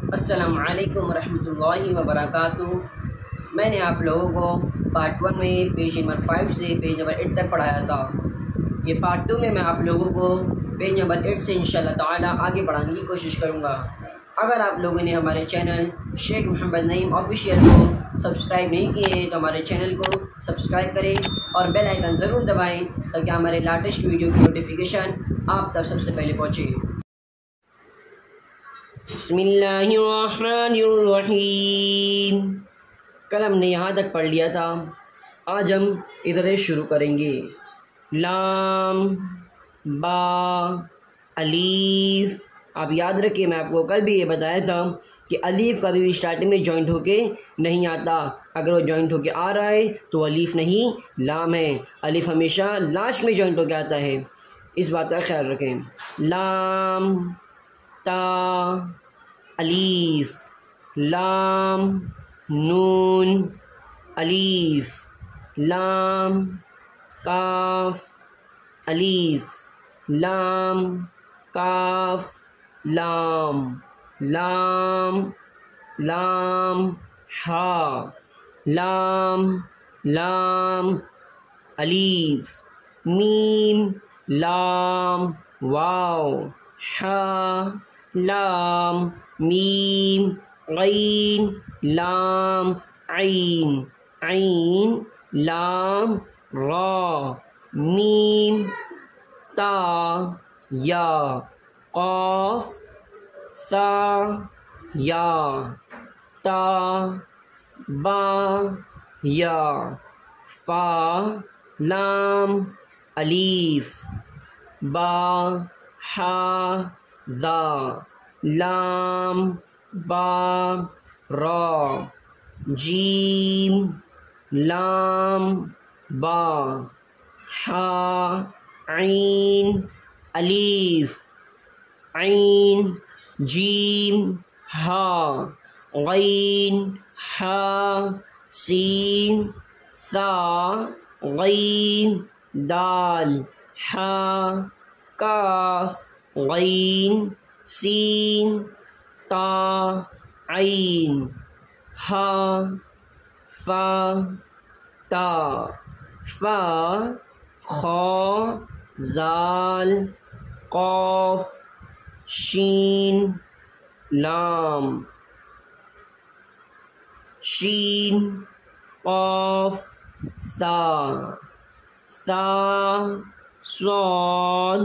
अस्सलामुअलैकुम रहमतुल्लाहि व बरकातुहू। मैंने आप लोगों को पार्ट 1 में पेज नंबर 5 से पेज नंबर 8 तक पढ़ाया था। ये पार्ट 2 में मैं आप लोगों को पेज नंबर 8 से इंशाअल्लाह ताला आगे बढ़ाने की कोशिश करूँगा। अगर आप लोगों ने हमारे चैनल शेख मोहम्मद नईम ऑफिशियल को सब्सक्राइब नहीं किए तो हमारे चैनल को सब्सक्राइब करें और बेल आइकन ज़रूर दबाएं ताकि हमारे लेटेस्ट वीडियो की नोटिफिकेशन आप तक सबसे पहले पहुँचे। बिस्मिल्लाहिर्रहमानिर्रहीम। कल हमने यहाँ तक पढ़ लिया था, आज हम इधर से शुरू करेंगे। लाम, बा, अलीफ। आप याद रखिए, मैं आपको कल भी ये बताया था कि अलीफ कभी भी स्टार्टिंग में जॉइंट होके नहीं आता। अगर वो जॉइंट होके आ रहा है तो अलीफ नहीं लाम है। अलीफ हमेशा लास्ट में जॉइंट होके आता है, इस बात का ख्याल रखें। लाम, ता, अलीफ, लाम, नून, अलीफ, लाम, काफ, अलीफ, लाम, काफ, लाम, लाम, लाम, हा, लाम, लाम, अलीफ, मीम, लाम, वाव, हा, लाम, मीम, गैन, लाम, ऐन, ऐन, लाम, रा, मीम, ता, या, क़ाफ, सा, या, ता, बा, या, फा, लाम, अलीफ, बा, हा, ज़ा, लाम, बा, रा, जीम, लाम, बा, हा, ऐन, अलीफ, ऐन, जीम, हा, गैन, हा, सीन, सा, गैन, दाल, हा, काफ, गैन, सीन, ता, ऐन, हा, फा, ता, फा, खा, जाल, क़ाफ, शीन, लाम, शीन, क़ाफ, सा, सा, स्वाद,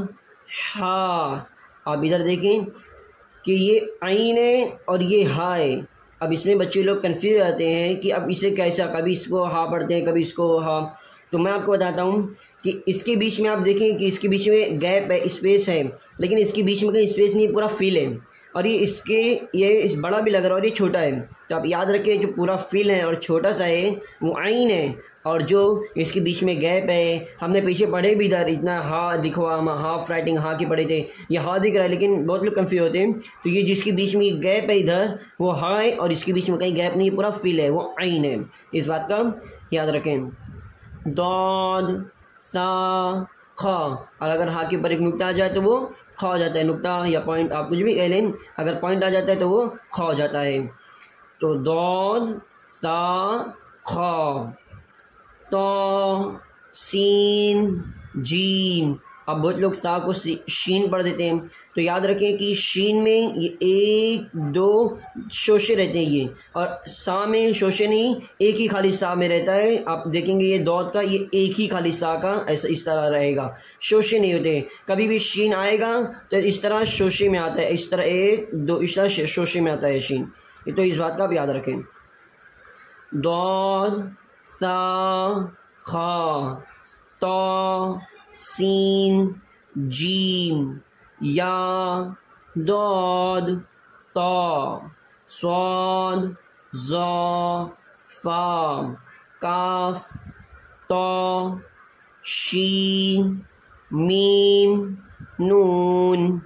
हा। आप इधर देखें कि ये आइन है और ये हा है। अब इसमें बच्चे लोग कंफ्यूज आते हैं कि अब इसे कैसा, कभी इसको हा पढ़ते हैं, कभी इसको हा। तो मैं आपको बताता हूँ कि इसके बीच में आप देखें कि इसके बीच में गैप है, स्पेस है, लेकिन इसके बीच में कहीं स्पेस नहीं, पूरा फिल है। और ये इसके इस बड़ा भी लग रहा है और ये छोटा है। तो आप याद रखें, जो पूरा फिल है और छोटा सा है वो आइन है, और जो इसके बीच में गैप है, हमने पीछे पढ़े भी इधर इतना हा दिखवा, हम हाफ राइटिंग हा की पढ़े थे, ये हा दिख रहा है लेकिन बहुत लोग कंफ्यूज होते हैं। तो ये जिसके बीच में गैप है इधर वो हा है, और इसके बीच में कहीं गैप नहीं, पूरा फिल है, वो आइन है। इस बात का याद रखें। दौद, सा, खा, और अगर हा के ऊपर एक नुक्ता आ जाए तो वो खा हो जाता है। नुक्ता या पॉइंट आप कुछ भी कह लें, अगर पॉइंट आ जाता है तो वो खा हो जाता है। तो दौद, सा, खा, तो, सीन, जीम। अब बहुत लोग सा को शीन पढ़ देते हैं, तो याद रखें कि शीन में ये एक दो शोशे रहते हैं ये, और सा में शोशे नहीं, एक ही खाली सा में रहता है। आप देखेंगे ये दौद का ये एक ही खाली सा का ऐसा इस तरह रहेगा, शोशे नहीं होते। कभी भी शीन आएगा तो इस तरह शोशे में आता है, इस तरह एक दो इस तरह शोशे में आता है शीन। तो इस बात का भी याद रखें। दौद, सा, खा, तो, सीन, जीम, या, दौद, तो, स्वाद, ज़ा, फा, काफ, तो, शीन, मीम, नून,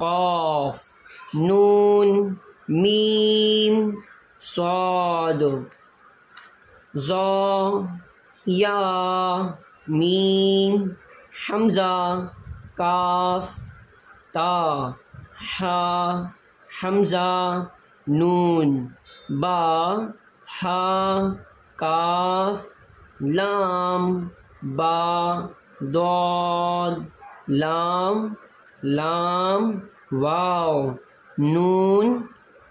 क़ाफ, नून, मीम, स्वाद, ज़ा, या, मीम, हमज़ा, काफ, ता, हा, हमज़ा, नून, बा, हा, काफ, लाम, बा, दौद, लाम, लाम, वाव, नून,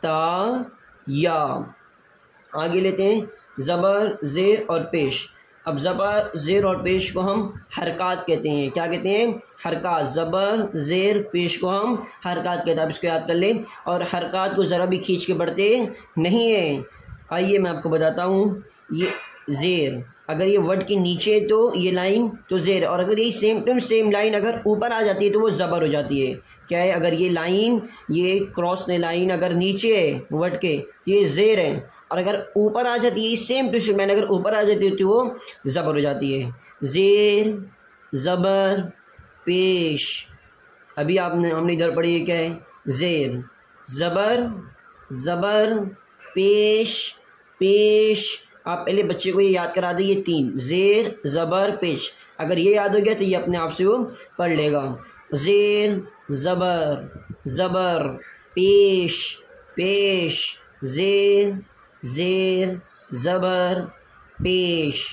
ता, या। आगे लेते हैं ज़बर, ज़ेर और पेश। अब ज़बर, ज़ेर और पेश को हम हरकात कहते हैं। क्या कहते हैं? हरकात। ज़बर, ज़ेर, पेश को हम हरकात कहते हैं। आप इसको याद कर लें। और हरकात को ज़रा भी खींच के पढ़ते नहीं हैं। आइए मैं आपको बताता हूँ। ये ज़ेर, अगर ये वर्ड के नीचे तो ये लाइन तो ज़ेर, और अगर ये सेम टू सेम लाइन अगर ऊपर आ जाती है तो वो ज़बर हो जाती है। क्या है? अगर ये लाइन, ये क्रॉस ने लाइन अगर नीचे है वर्ड के तो ये ज़ेर है, और अगर ऊपर आ जाती है सेम टू सेम लाइन अगर ऊपर आ जाती है तो वो ज़बर हो जाती है। ज़ेर, ज़बर, पेश। अभी हमने इधर पढ़ी है, क्या है? ज़ेर, ज़बर, ज़बर, पेश, पेश। आप पहले बच्चे को ये याद करा दें, ये 3 ज़ेर, ज़बर, पेश। अगर ये याद हो गया तो ये अपने आप से वो पढ़ लेगा। ज़ेर, ज़बर, ज़बर, पेश, पेश, ज़ेर, ज़ेर, ज़बर, पेश,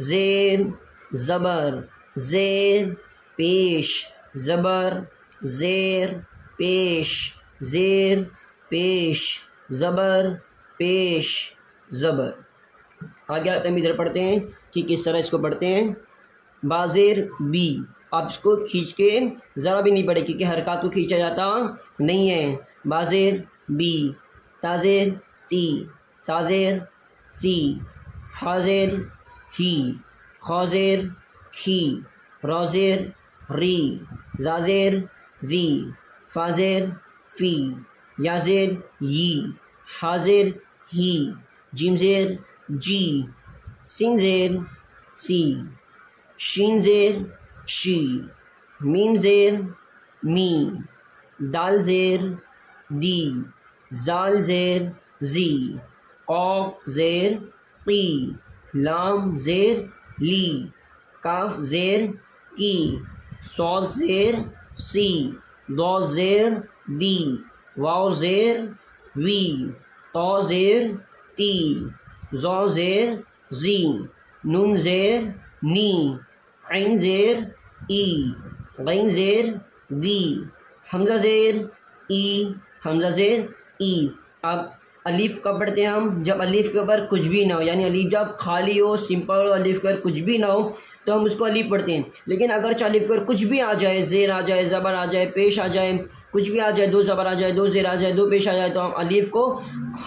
ज़ेर, ज़बर, ज़ेर, पेश, ज़बर, ज़ेर, पेश, ज़ेर, पेश, ज़बर, पेश, ज़बर। आगे आते हम इधर पढ़ते हैं कि किस तरह इसको पढ़ते हैं। बाज़ेर, बी। आप इसको खींच के ज़रा भी नहीं पढ़े क्योंकि हरकत को खींचा जाता नहीं है। बाज़ेर, बी। ताज़ेर, ती। साज़ेर, सी। हाज़ेर, ही। ख़ाज़ेर, खी। रौज़ेर, री। ज़ाज़ेर, ज़ी। फ़ाज़ेर, फ़ी। याज़ेर, यी। हाज़ेर, ही। जिमज़ेर, जी। सिनज़ेर, सी। शीनज़ेर, शी। मीमज़ेर, मी। दालज़ेर, दी। ज़ालज़ेर, ज़ी। क़ाफ़ज़ेर, क़ी। लामज़ेर, ली। काफ़ज़ेर, की। सॉज़ेर, सी। दौज़ेर, दी। वावज़ेर, वी। तौज़ेर, ती। ज़ौज़ेर, ज़ी। नूनज़ेर, नी। ऐनज़ेर, ई। गैनज़ेर, दी। हमज़ाज़ेर, ई। हमज़ाज़ेर, ई। अब अलीफ़ कब पढ़ते हैं हम? जब अलीफ़ के ऊपर कुछ भी ना हो, यानी अलीफ़ जब खाली हो, सिंपल अलीफ़ के ऊपर कुछ भी ना हो तो हम उसको अलीफ़ पढ़ते हैं। लेकिन अगर अलीफ़ के ऊपर कुछ भी आ जाए, ज़ेर आ जाए, ज़बर आ जाए, पेश आ जाए, कुछ भी आ जाए, 2 ज़बर आ जाए, 2 ज़ेर आ जाए, 2 पेश आ जाए, तो हम अलीफ़ को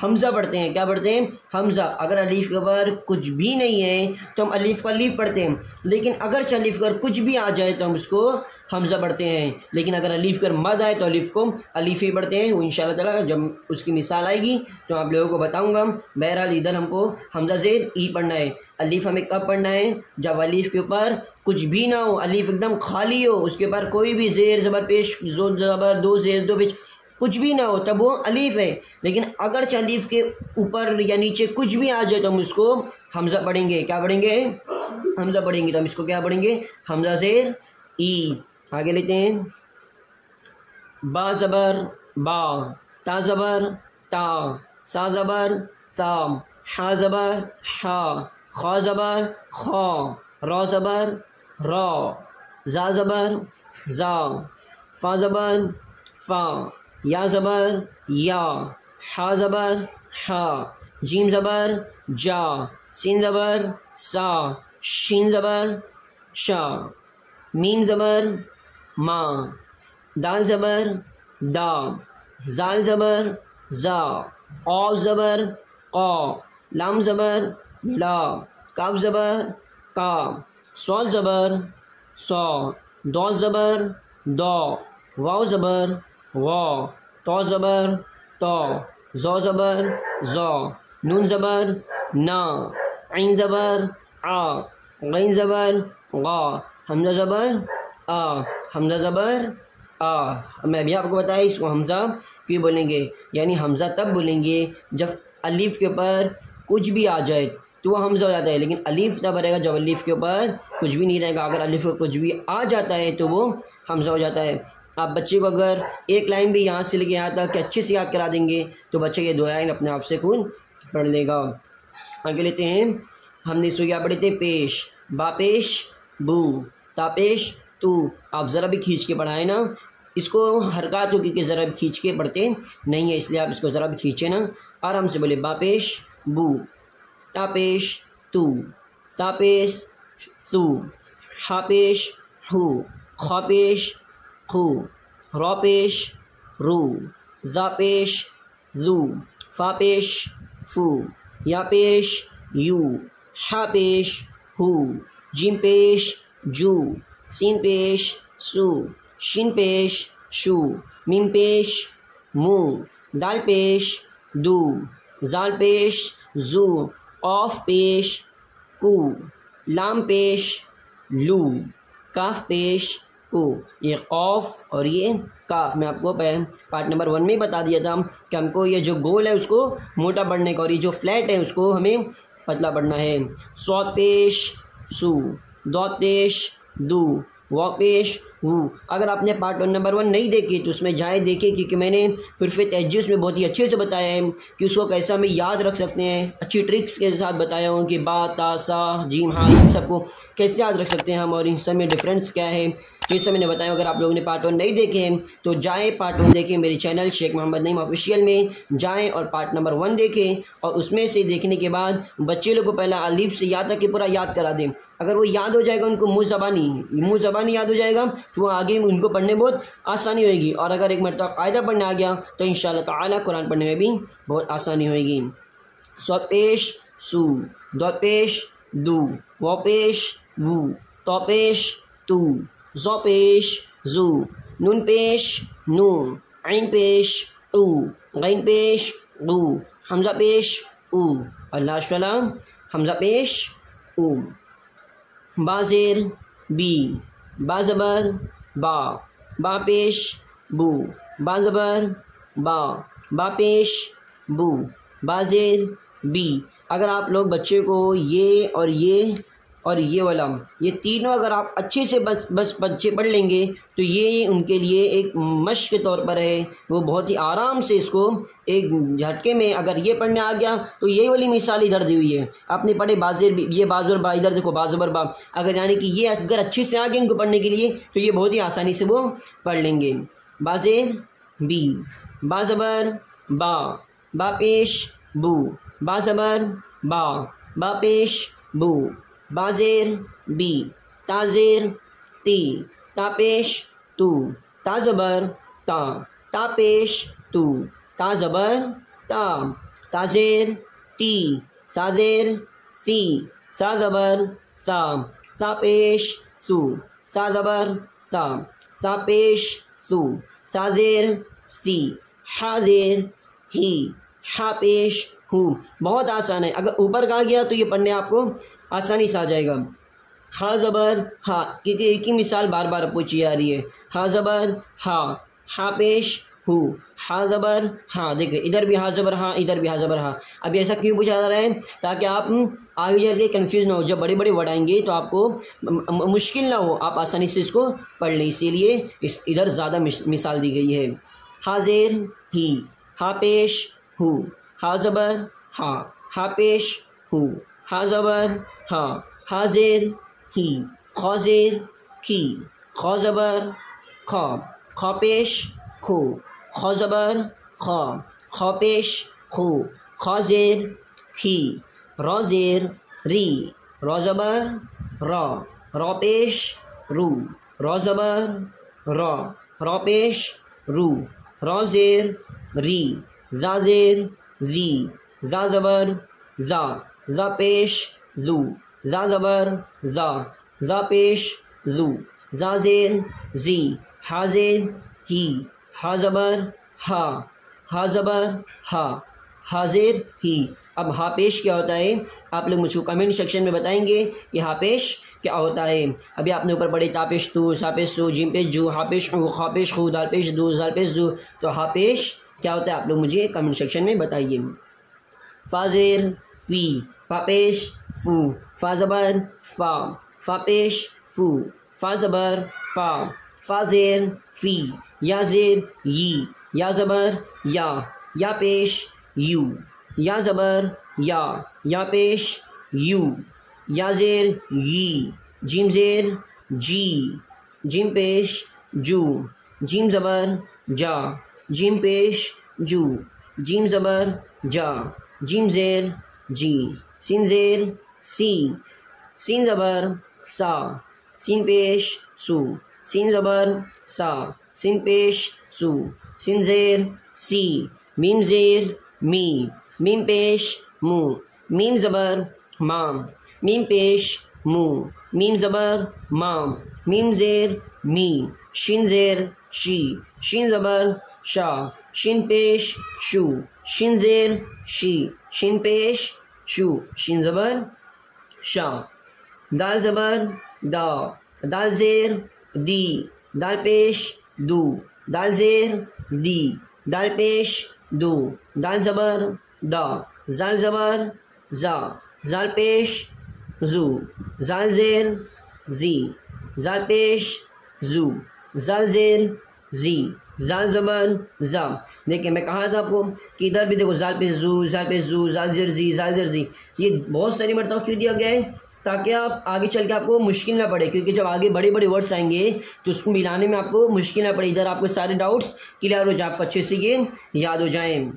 हमज़ा पढ़ते हैं। क्या पढ़ते हैं? हमज़ा। अगर अलीफ़ के ऊपर कुछ भी नहीं है तो हम अलीफ़ को अलीफ़ पढ़ते हैं। लेकिन अगर अलीफ़ के ऊपर कुछ भी आ जाए तो हम उसको हमज़ा पढ़ते हैं। लेकिन अगर अलीफ़ कर मद आए तो अलीफ़ को अलीफ़ ही पढ़ते हैं। वो इंशाअल्लाह ताला जब उसकी मिसाल आएगी तो आप लोगों को बताऊंगा। बहरहाल इधर हमको हमज़ा ज़ेर ई पढ़ना है। अलीफ़ हमें कब पढ़ना है? जब अलीफ़ के ऊपर कुछ भी ना हो, अलीफ़ एकदम खाली हो, उसके ऊपर कोई भी ज़ेर, ज़बर, पेश, ज़बर, 2 ज़ेर, 2 पेश कुछ भी ना हो, तब वो अलीफ़ है। लेकिन अगर अलीफ़ के ऊपर या नीचे कुछ भी आ जाए तो हम उसको हमज़ा पढ़ेंगे। क्या पढ़ेंगे? हमज़ा पढ़ेंगे। तो हम इसको क्या पढ़ेंगे? हमज़ा ज़ेर ई। आगे लेते हैं। बा ज़बर, बा। ता ज़बर, ता। सा ज़बर, सा। हा ज़बर, हा। खा ज़बर, खा। रौ ज़बर, रौ। ज़ा ज़बर, ज़ा। फ़ा ज़बर, फ़ा। या ज़बर, या। हा ज़बर, हा। जीम ज़बर, जा। सीन ज़बर, सा। शीन ज़बर, शा। मीम ज़बर, मा। दाल ज़बर, दा। ज़ाल ज़बर, ज़ा। औ ज़बर, क़ा। लाम ज़बर, ला। काफ ज़बर, का। सौ ज़बर, सौ। दौ ज़बर, दौ। वाव ज़बर, वा। तौ ज़बर, तौ। ज़ौ ज़बर, ज़ौ। नून ज़बर, ना। ऐन ज़बर, आ। गैन ज़बर, गा। हमज़ा ज़बर, आ। हमज़ा ज़बर, आ। मैं भी आपको बताया इसको हमज़ा क्यों बोलेंगे। यानी हमज़ा तब बोलेंगे जब अलीफ़ के ऊपर कुछ भी आ जाए तो वो हमज़ा हो जाता है। लेकिन अलीफ़ तब रहेगा जब अलीफ़ के ऊपर कुछ भी नहीं रहेगा। अगर अलीफ़ के कुछ भी आ जाता है तो वो हमज़ा हो जाता है। आप बच्चे को अगर एक लाइन भी यहाँ से लेके यहाँ तक अच्छे से याद करा देंगे तो बच्चे ये 2 लाइन अपने आप से खून पढ़ लेगा। आगे लेते हैं, हमने इसको क्या पढ़े थे, पेश, बापेश बू, तापेश तू। आप ज़रा भी खींच के पढ़ाए ना, इसको हरकत होगी कि ज़रा भी खींच के पढ़ते नहीं है, इसलिए आप इसको ज़रा भी खींचे ना, आराम से बोले। बापेश बू, तापेश तू, तापेश तू, हापेश हू, खापेश खू, रौपेश रू, जापेश जू, फापेश फू, यापेश यू, हापेश हू, जिमपेश जू, सीनपेश सू, शिनपेश शू, मीमपेश मू, दालपेश दू, जालपेश जू, ऑफपेश कू, लामपेश लू, काफपेश को। ये कौफ और ये काफ मैं आपको पार्ट नंबर 1 में ही बता दिया था कि हमको ये जो गोल है उसको मोटा पढ़ने का और ये जो फ्लैट है उसको हमें पतला पढ़ना है। सौत पेश सू, दौत पेश दू, वापेश हूँ। अगर आपने पार्ट नंबर 1 नहीं देखी तो उसमें जाए देखें, क्योंकि मैंने हुर्फ़े तहज्जुद में बहुत ही अच्छे से बताया है कि उसको कैसा हमें याद रख सकते हैं। अच्छी ट्रिक्स के साथ बताया हूँ कि बा, ता, सा, जीम, हाँ, इन सबको कैसे याद रख सकते हैं हम और इन सब में डिफरेंस क्या है, ये सब मैंने बताया। अगर आप लोगों ने पार्ट 1 नहीं देखे हैं तो जाएँ पार्ट 1 देखें, मेरे चैनल शेख मोहम्मद नईम ऑफिशियल में जाएँ और पार्ट नंबर 1 देखें। और उसमें से देखने के बाद बच्चे लोग को पहला अलीफ से याद तक कि पूरा याद करा दें। अगर वो याद हो जाएगा, उनको मुँह ज़बानी याद हो जाएगा तो वो आगे उनको पढ़ने बहुत आसानी होगी। और अगर एक मरतबा कायदा पढ़ने आ गया तो इंशाअल्लाह ताला कुरान पढ़ने में भी बहुत आसानी होगी। सौपेश सू, दौपेश दू, वपेश वू, तौपेश तू, ज़ौपेश जू, नून पेश नू, ऐन पेश ऊ, गैन पेश गू, हमज़ा पेश ऊ और लास्ट वाला हमज़ा पेश ऊ। बाज़ेर बी, बाज़बर बा, बापेश बू, बाज़बर बा, बापेश बू, बाज़ेर बी। अगर आप लोग बच्चे को ये और ये वाला ये तीनों अगर आप अच्छे से बस बच्चे पढ़ लेंगे तो ये उनके लिए एक मश्क के तौर पर है। वो बहुत ही आराम से इसको एक झटके में अगर ये पढ़ने आ गया तो यही वाली मिसाल इधर दी हुई है। आपने पढ़े बाज़ेर, ये बाज़बर बा, इधर देखो बाज़बर बा, अगर यानी कि ये अगर अच्छे से आ गए इनको पढ़ने के लिए तो ये बहुत ही आसानी से वो पढ़ लेंगे। बाज़ेर बी, बाज़बर बा, बापेश बू, बाज़बर बा, बापेश बू, बाज़ेर बी, ताज़ेर ती, तापेश तू, ताज़बर ता, तापेश तू, ताज़बर ता, ताज़ेर ती, साज़ेर सी, साज़बर सा, सापेश सू, साज़बर सा, सापेश सू, साज़ेर सी, हाज़ेर ही, हापेश हूँ। बहुत आसान है, अगर ऊपर का गया तो ये पढ़ने आपको आसानी से आ जाएगा। हा ज़बर हा, क्योंकि एक ही मिसाल बार बार पूछी जा रही है। हा ज़बर हा, हा पेश हूँ, हा ज़बर हाँ। देखिए इधर भी हा ज़बर हाँ, इधर भी हा ज़बर हाँ। अब ऐसा क्यों पूछा जा रहा है, ताकि आप आगे जाके कंफ्यूज ना हो। जब बड़े बड़े वर्ड आएंगे तो आपको मुश्किल ना हो, आप आसानी से इसको पढ़ लें, इसीलिए इधर ज़्यादा मिसाल दी गई है। हाज़ेर ही, हा पेश हूँ, हा ज़बर हा, हा पेश हूँ, हा ज़बर हाँ, हाज़ेर ही, खौज़ेर खी, खौ ज़बर खौ, खौ पेश खू, खौ ज़बर खौ, खौ पेश खू, खौज़ेर खी, रौज़ेर री, रौ ज़बर रौ, रौ पेश रू, रौ ज़बर रौ, रौ पेश रू, रौज़ेर री, ज़ाज़ेर ज़ी, ज़ा ज़बर ज़ा, ज़ा पेश ज़ू, ज़ा ज़बर ज़ा, ज़ा पेश ज़ू, ज़ाज़ेर ज़ी, हाज़ेर ही, हा ज़बर हा, हा ज़बर हा, हाज़ेर ही। अब हा पेश क्या होता है, आप लोग मुझको कमेंट सेक्शन में बताएंगे कि हा पेश क्या होता है। अभी आपने ऊपर पढ़े तापेश तू, सापेश सू, जिम पेश जू, हा पेश खू, खा पेश खू, दाल पेश दू, जाल पेश दू। तो हा पेश क्या होता है आप लोग मुझे कमेंट सेक्शन में बताइए। फ़ाज़ेर फ़ी, फ़ापेश फ़ू, फ़ाज़बर फ़ा, फ़ापेश फ़ू, फ़ाज़बर फ़ा, फा ज़ेर फ़ी, या ज़ेर यी, या ज़बर या पेश यू, या ज़बर या पेश यू, या ज़ेर यी, जीम ज़ेर जी, जीम पेश जू, जीम ज़बर जा, जीम पेश जू, जीम ज़बर जा, जीम ज़ेर जी, सीन ज़ेर सी, सीन ज़बर सा, सीन पेश सू, सीन ज़बर सा, सीन पेश सू, सीन ज़ेर सी, मीम ज़ेर मी, मीम पेश मू, मीम ज़बर माम, मीम पेश मू, मीम ज़बर माम, मीम ज़ेर मी, शिन ज़ेर शी, शिन ज़बर शा, शिन पेश शू, शिन ज़ेर शी, शिन पेश शू, शिन ज़बर शा, दाल ज़बर दा, दाल ज़ेर दी, दाल पेश दू, दाल ज़ेर दी, दाल पेश दू, दाल ज़बर दा, जाल ज़बर जा, जाल पेश जू, जाल ज़ेर जी, जाल पेश जू, जाल ज़ेर जी, जाल ज़बर जा। देखिए मैं कहा था आपको कि इधर भी देखो जाल पे जू, जाल पे जू, जाल ज़ेर जी, जाल ज़ेर जी, ये बहुत सारी मरतबा क्यों दिया गया है, ताकि आप आगे चल के आपको मुश्किल ना पड़े, क्योंकि जब आगे बड़े बड़े वर्ड्स आएंगे तो उसको मिलाने में आपको मुश्किल ना पड़े। इधर आपके सारे डाउट्स क्लियर हो जाए, आपको अच्छे से ये याद हो जाएं।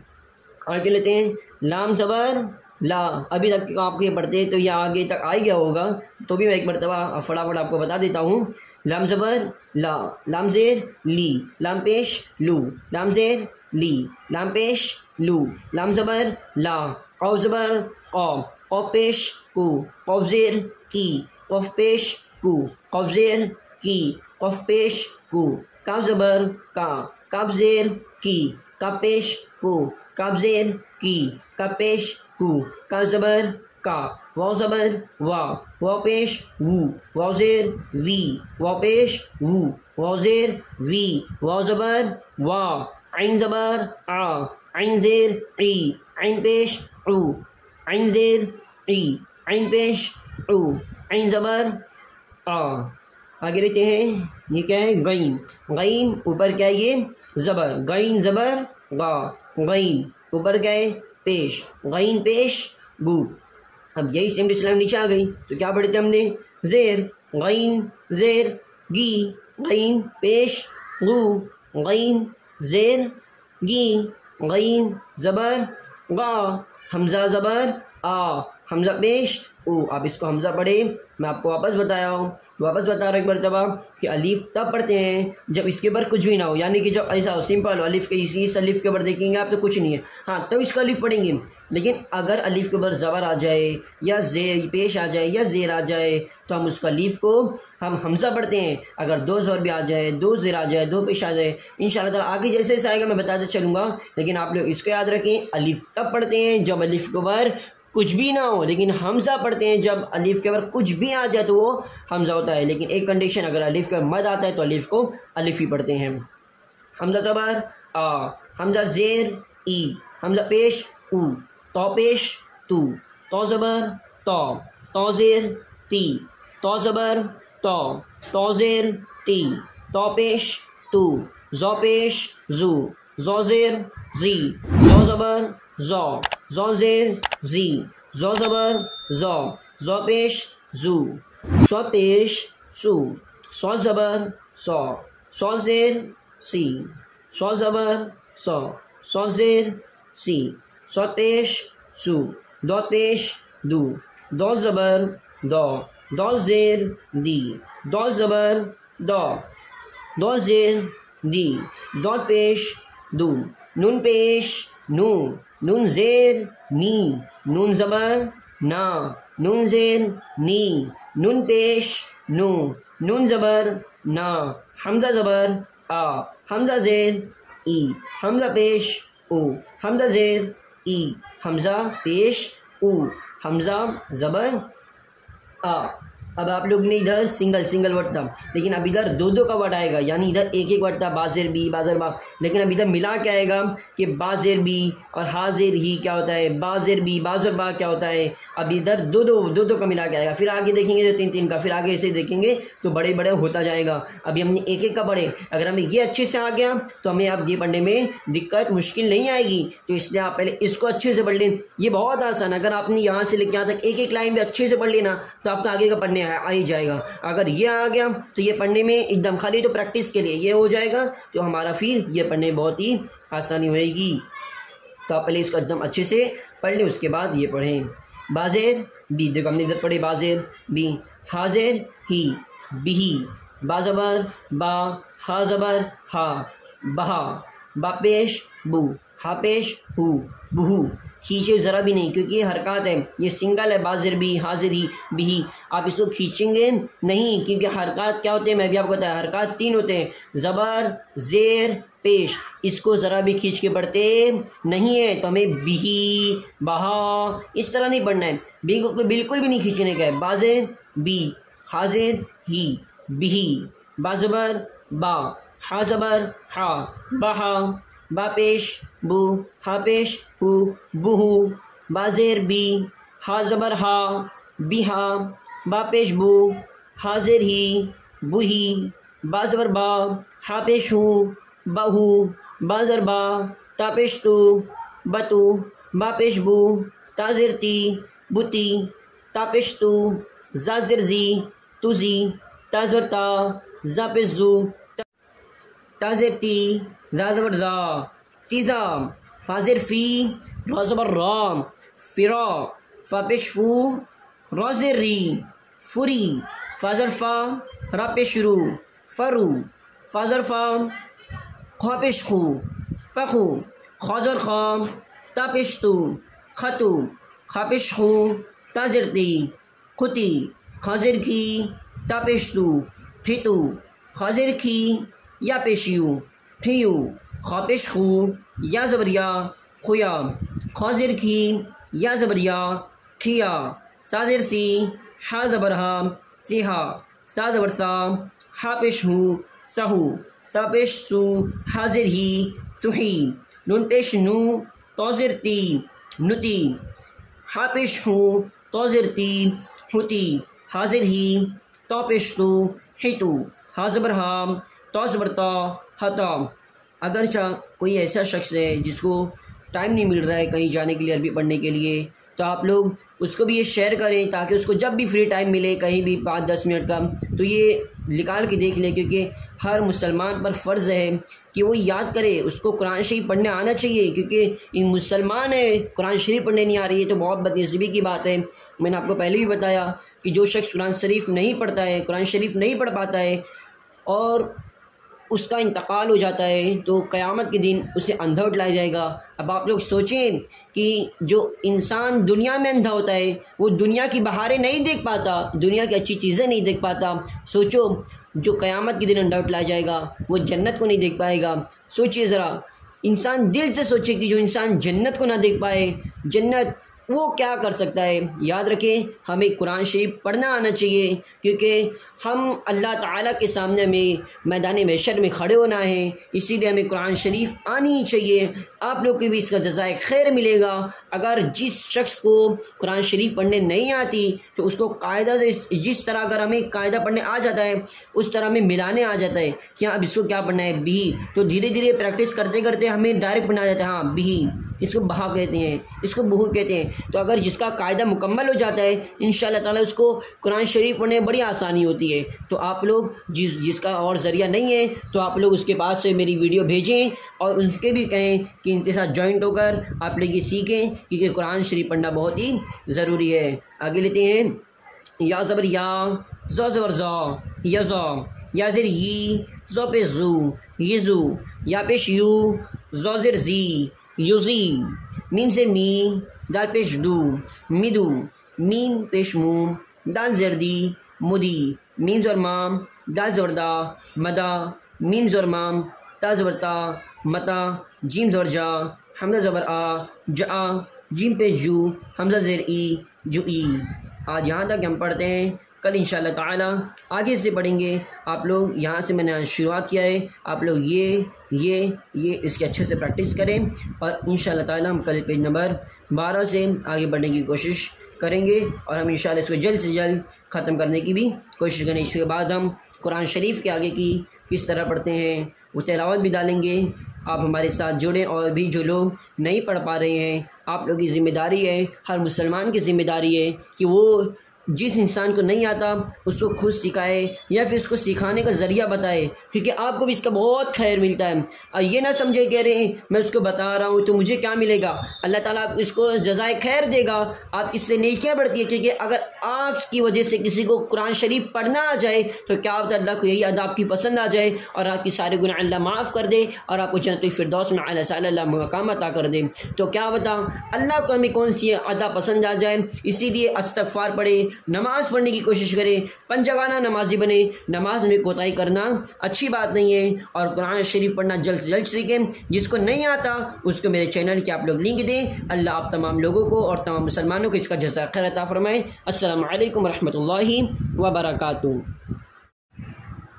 आगे लेते हैं लाम ज़बर ला, अभी तक आपको ये पढ़ते हैं तो ये आगे तक आ ही गया होगा, तो भी मैं एक मरतबा फटाफट आपको बता देता हूँ। लाम ज़बर ला, लाम ज़ेर ली, लाम पेश लू, लाम ज़ेर ली, लाम पेश लू, लाम ज़बर ला, कौ ज़बर कौ, कौ पेश कू, कौ ज़ेर की, कौफ पेश कू, कौ ज़ेर की, कौफ पेश कू, काफ ज़बर का, काफ ज़ेर की, का पेश कू, काफ ज़ेर की, का पेश कू, का ज़बर का, वाव ज़बर वा, वाव पेश वू, वाव ज़ेर वी, वाव पेश वू, वाव ज़ेर वी, वाव ज़बर वा, आइन ज़बर आ, आइन ज़ेर ई, आइन पेश ऊ, आइन ज़ेर ई, आइन पेश ऊ, आइन ज़बर आ। आगे लेते हैं, ये क्या है, गईन, गईन ऊपर क्या है, ये ज़बर, गईन ज़बर गा, गईन ऊपर क्या है, पेश, गईन पेश गू। अब यही सेम डिस्लाइम नीचे आ गई तो क्या पढ़ते हमने, ज़ेर गईन ज़ेर गी, गईन पेश गू, गईन ज़ेर गी, गईन ज़बर गा, हमज़ा ज़बर आ, हमज़ा पेश ओ। आप इसको हमज़ा पढ़े, मैं आपको वापस बता रहा हूँ एक मरतबा कि अलीफ तब पढ़ते हैं जब इसके ऊपर कुछ भी ना हो, यानी कि जब ऐसा हो सिंपल हो, अलीफ के इस अलीफ के ऊपर देखेंगे आप तो कुछ नहीं है, हाँ तब इसका अलीफ पढ़ेंगे। लेकिन अगर अलीफ के ऊपर ज़बर आ जाए या ज़ेर पेश आ जाए या ज़ेर आ जाए तो हम उसका अलीफ को हम हमज़ा पढ़ते हैं। अगर दो ज़बर भी आ जाए, दो ज़ेर आ जाए, दो पेश आ जाए, इंशाअल्लाह ताला आगे जैसे जैसे आएगा मैं बताते चलूँगा। लेकिन आप लोग इसको याद रखें, अलीफ तब पढ़ते हैं जब अलीफ के ऊपर कुछ भी ना हो, लेकिन हमज़ा पढ़ते हैं जब अलीफ के ऊपर कुछ भी आ जाए तो वो हमज़ा होता है। लेकिन एक कंडीशन, अगर अलीफ का मद आता है तो अलीफ को अलीफ ही पढ़ते हैं। हमज़ा ज़बर आ, हमज़ा ज़ेर ई, हमज़ा पेश ऊ, तौ पेश तू, तौ ज़बर तौ, तौ ज़ेर ती, तौ ज़बर तौ, तौ ज़ेर ती, तौ पेश तू, ज़ौ पेश जू, ज़ौ ज़ेर जी, ज़ौ ज़बर ज़ौ, ज़ौ ज़ेर जी, ज़ौ ज़बर ज़ौ, ज़ौ पेश जू, सौ पेश सू, सौ ज़बर सौ, सौ ज़ेर सी, सौ ज़बर सौ, सौ ज़ेर सी, सौ पेश सू, दौ पेश दू, दौ ज़बर दौ, दौ ज़ेर दी, दौ ज़बर दौ, दौ ज़ेर दी, दौ पेश दू, नून पेश नू, नून ज़ेर नी, नून ज़बर ना, नून ज़ेर नी, नून पेश नू, नून ज़बर ना, हमज़ा ज़बर आ, हमज़ा ज़ेर ई, हमज़ा पेश ऊ, हमज़ा ज़ेर ई, हमज़ा पेश ऊ, हमज़ा ज़बर आ। अब आप लोग ने इधर सिंगल वर्ड था, लेकिन अब इधर दो का वर्ड आएगा, यानी इधर एक वर्ड था बाज़ेर बी बाज़र बा, लेकिन अब इधर मिला क्या आएगा कि बाज़ेर बी और हाजिर ही क्या होता है, बाज़ेर बी बाज़र बा क्या होता है। अब इधर दो का मिला के आएगा, फिर आगे देखेंगे तो तीन का, फिर आगे ऐसे देखेंगे तो बड़े बड़े होता जाएगा। अभी हमने एक का पढ़े, अगर हमें ये अच्छे से आ गया तो हमें अब ये पढ़ने में दिक्कत मुश्किल नहीं आएगी। तो इसलिए आप पहले इसको अच्छे से पढ़ लें, ये बहुत आसान। अगर आपने यहाँ से लेके यहाँ तक एक लाइन भी अच्छे से पढ़ लेना तो आपको आगे का पढ़ने आ ही जाएगा। अगर ये आ गया तो ये पढ़ने में एकदम, खाली तो प्रैक्टिस के लिए ये हो जाएगा, तो हमारा फिर ये पढ़ने में बहुत ही आसानी होएगी। तो आप पहले इसको एकदम अच्छे से पढ़ लें, उसके बाद ये पढ़ें। बाज़ेर बी, देखो हमने इधर पढ़े बाज़ेर बी, हाजिर ही बिही, बाज़बर बा, हा ज़बर हा, बहा, बापेश बू, हापेश हु, बुहू। खींचे ज़रा भी नहीं, क्योंकि ये हरकत है, ये सिंगल है, बाज़िर भी हाजिर ही बिही। आप इसको खींचेंगे नहीं, क्योंकि हरकत क्या होते हैं, मैं भी आपको बताया, हरकत 3 होते हैं, ज़बर ज़ेर पेश। इसको ज़रा भी खींच के पढ़ते नहीं है, तो हमें बिही बहा इस तरह नहीं पढ़ना है, बिल्कुल भी नहीं खींचने का है। बाज़ेर बी हाजिर ही बिही, बाज़बर बा, हा ज़बर हा, बहा, बापेश बू, हापेश हु, बुहू, बाज़ेर बी, हा ज़बर हा, बिहा, बापेश बू, हाजिर ही बुही, बाज़बर बा, हापेश हु, बहु, बाज़र बा, तापेश तू, बतू, बापेश बू, ताज़िर ती, बुती, तापेश तू, जाज़िर जी, तुजी, ताज़वर ता, जापेश जू, ताज़िर ती, ज़ाज़बर ज़ा, तीज़ा, फ़ाज़िर फ़ी, राज़बर राम, फ़िरा, फ़ापेश फ़ू, राज़िर री, फ़ुरी, फ़ाज़र फ़ा, रापेश रू, फ़रू, फ़ाज़र फ़ा, ख़ापेश खू, फ़खू, ख़ाज़र ख़ा, तापेश तू, ख़तू, ख़ापेश खू, ताज़िर ती, खुती, ख़ाज़िर खी, तापेश तू, खितू, ख़ाज़िर खी, या पेशियू, ठियू, ख़ापेश खू, या ज़बरिया, खुया, ख़ाज़िर खी, या ज़बरिया, खिया, साज़िर सी, हा ज़बरहा, सिहा, सा ज़बर सा, हापेश हू, सहू, सापेश सू, हाजिर ही, सुही, नून पेश नू, तौज़िर ती, नुती, हापेश हू, तौज़िर ती, हुती, हाजिर ही, तौपेश तू, हितू, हाज़बर हा, तौज़बरता, हता। अगरचा कोई ऐसा शख्स है जिसको टाइम नहीं मिल रहा है कहीं जाने के लिए, अरबी पढ़ने के लिए, तो आप लोग उसको भी ये शेयर करें, ताकि उसको जब भी फ्री टाइम मिले कहीं भी 5-10 मिनट का, तो ये निकाल के देख ले। क्योंकि हर मुसलमान पर फ़र्ज़ है कि वो याद करे, उसको कुरान शरीफ पढ़ने आना चाहिए। क्योंकि इन मुसलमान है कुरान शरीफ पढ़ने नहीं आ रही है तो बहुत बदनसीबी की बात है। मैंने आपको पहले भी बताया कि जो शख्स कुरान शरीफ नहीं पढ़ता है, कुरान शरीफ नहीं पढ़ पाता है और उसका इंतकाल हो जाता है, तो क़यामत के दिन उसे अंधा उठलाया जाएगा। अब आप लोग सोचें कि जो इंसान दुनिया में अंधा होता है वो दुनिया की बहारें नहीं देख पाता, दुनिया की अच्छी चीज़ें नहीं देख पाता। सोचो जो क़यामत के दिन अंधा उठलाया जाएगा वो जन्नत को नहीं देख पाएगा। सोचिए ज़रा, इंसान दिल से सोचे कि जो इंसान जन्नत को ना देख पाए, जन्नत वो क्या कर सकता है। याद रखें, हमें कुरान शरीफ पढ़ना आना चाहिए, क्योंकि हम अल्लाह ताला के सामने में मैदान महशर में खड़े होना है, इसीलिए हमें कुरान शरीफ आनी ही चाहिए। आप लोग को भी इसका जज़ाए खैर मिलेगा। अगर जिस शख्स को कुरान शरीफ पढ़ने नहीं आती तो उसको कायदा से, जिस तरह अगर हमें कायदा पढ़ने आ जाता है उस तरह हमें मिलाने आ जाता है कि हाँ अब इसको क्या पढ़ना है, बिही, तो धीरे धीरे प्रैक्टिस करते करते हमें डायरेक्ट पढ़ना आ जाता है, हाँ बिही, इसको बहा कहते हैं, इसको बुहू कहते हैं। तो अगर जिसका कायदा मुकम्मल हो जाता है इंशाअल्लाह ताला उसको कुरान शरीफ पढ़ने में बड़ी आसानी होती है। तो आप लोग जिसका और ज़रिया नहीं है तो आप लोग उसके पास से मेरी वीडियो भेजें और उनके भी कहें कि इनके साथ जॉइंट होकर आप लोग ये सीखें, क्योंकि कुरान शरीफ पढ़ना बहुत ही ज़रूरी है। आगे लेते हैं, या ज़बर या, ज़ो ज़बर ज़ो, यज़ो, या ज़िर यी, ज़ो पे ज़ू, यज़ू, या पेश यू, ज़ो ज़िर ज़ी, युज़ी, मीम से मीम, दाल पेश दू, मिदू, मीम पेश मू, दाल ज़र्दी, मुदी, मीम ज़र माम, दाल ज़रदा, मदा, मीम ज़र माम, ता ज़बरता, मता, जीम ज़र जा, हमज़ा ज़बर आ, जा, जीम पेश जू, हमज़ा ज़ेर ई, जुई। आज यहाँ तक हम पढ़ते हैं। कल इंशाअल्लाह ताला आगे से पढ़ेंगे। आप लोग यहाँ से मैंने शुरुआत किया है, आप लोग ये इसके अच्छे से प्रैक्टिस करें और इंशाअल्लाह ताला हम कल पेज नंबर 12 से आगे बढ़ने की कोशिश करेंगे और हम इंशाअल्लाह इसको जल्द से जल्द ख़त्म करने की भी कोशिश करें। इसके बाद हम कुरान शरीफ के आगे की किस तरह पढ़ते हैं वो तिलावत भी डालेंगे। आप हमारे साथ जुड़ें और भी जो लोग नहीं पढ़ पा रहे हैं, आप लोगों की ज़िम्मेदारी है, हर मुसलमान की ज़िम्मेदारी है कि वो जिस इंसान को नहीं आता उसको खुद सिखाए या फिर उसको सिखाने का ज़रिया बताए, क्योंकि आपको भी इसका बहुत खैर मिलता है। और ये ना समझे कह रहे हैं मैं उसको बता रहा हूँ तो मुझे क्या मिलेगा, अल्लाह ताला आपको इसको जज़ाए खैर देगा, आप इससे नेकियां बढ़ती है। क्योंकि अगर आपकी वजह से किसी को कुरान शरीफ पढ़ना आ जाए तो क्या होता है अल्लाह को यही अदा आपकी पसंद आ जाए और आपकी सारे गुनाह अल्लाह माफ़ कर दे और आपको जन्नतुल फिरदौस में अल्लाह मकाम अता कर दे। तो क्या बता अल्लाह को हमें कौन सी अदा पसंद आ जाए। इसीलिए इस्तिग़फ़ार पढ़े, नमाज़ पढ़ने की कोशिश करें, पंजगाना नमाजी बने। नमाज में कोताही करना अच्छी बात नहीं है और कुरान शरीफ पढ़ना जल्द से जल्द सीखें। जिसको नहीं आता उसको मेरे चैनल के आप लोग लिंक दें। अल्लाह आप तमाम लोगों को और तमाम मुसलमानों को इसका जज़ा खैर अता फरमाए। अस्सलामु अलैकुम रहमतुल्लाहि व बरकातुहू।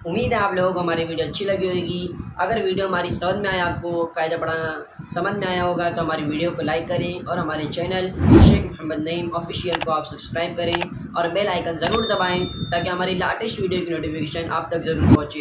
उम्मीद है आप लोगों को हमारी वीडियो अच्छी लगी होगी। अगर वीडियो हमारी समझ में आया, आपको कायदा पढ़ाना समझ में आया होगा तो हमारी वीडियो को लाइक करें और हमारे चैनल शेख मोहम्मद नईम ऑफिशियल को आप सब्सक्राइब करें और बेल आइकन ज़रूर दबाएं ताकि हमारी लेटेस्ट वीडियो की नोटिफिकेशन आप तक ज़रूर पहुँचे।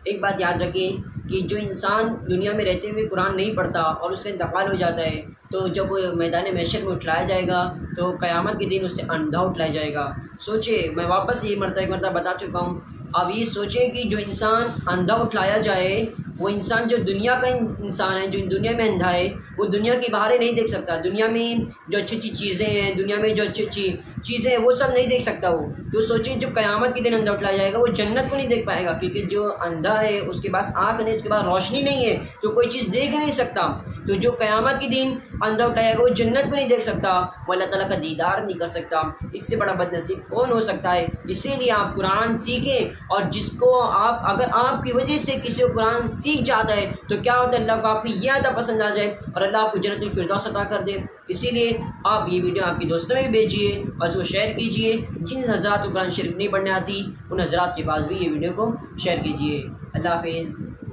एक बात याद रखें कि जो इंसान दुनिया में रहते हुए कुरान नहीं पढ़ता और उसका इंतकाल हो जाता है तो जब वो मैदान महशर में उठाया जाएगा तो क़यामत के दिन उससे अंधा उठाया जाएगा। सोचिए, मैं वापस ये मरतबा बता चुका हूँ, अब ये सोचें कि जो इंसान अंधा उठाया जाए वो इंसान जो दुनिया का इंसान है, जो दुनिया में अंधा है, वो दुनिया की बाहरें नहीं देख सकता। दुनिया में जो अच्छी अच्छी चीज़ें हैं, दुनिया में जो अच्छी अच्छी चीज़ें हैं वो सब नहीं देख सकता वो। तो सोचिए जो क़यामत के दिन अंधा उठाया जाएगा वो जन्नत को नहीं देख पाएगा, क्योंकि जो अंधा है उसके पास आँख नहीं, उसके पास रोशनी नहीं है तो कोई चीज़ देख नहीं सकता। तो जो क़यामत के दिन अंधा उठाएगा वो जन्नत को नहीं देख सकता, वो अल्लाह ताला का दीदार नहीं कर सकता। इससे बड़ा बदनसीब कौन हो सकता है। इसीलिए आप कुरान सीखें और जिसको आप, अगर आपकी वजह से किसी को कुरान सीख जाता है तो क्या होता है अल्लाह को आपकी यह अदा पसंद आ जाए और अल्लाह आपको जन्नतुल फिरदौस अता कर दे। इसीलिए आप ये वीडियो आपके दोस्तों में भी भेजिए और उसको शेयर कीजिए। जिन हज़रात को कुरान शरीफ नहीं पढ़ने आती उन हज़रात के पास भी ये वीडियो को शेयर कीजिए। अल्लाह हाफ़िज़।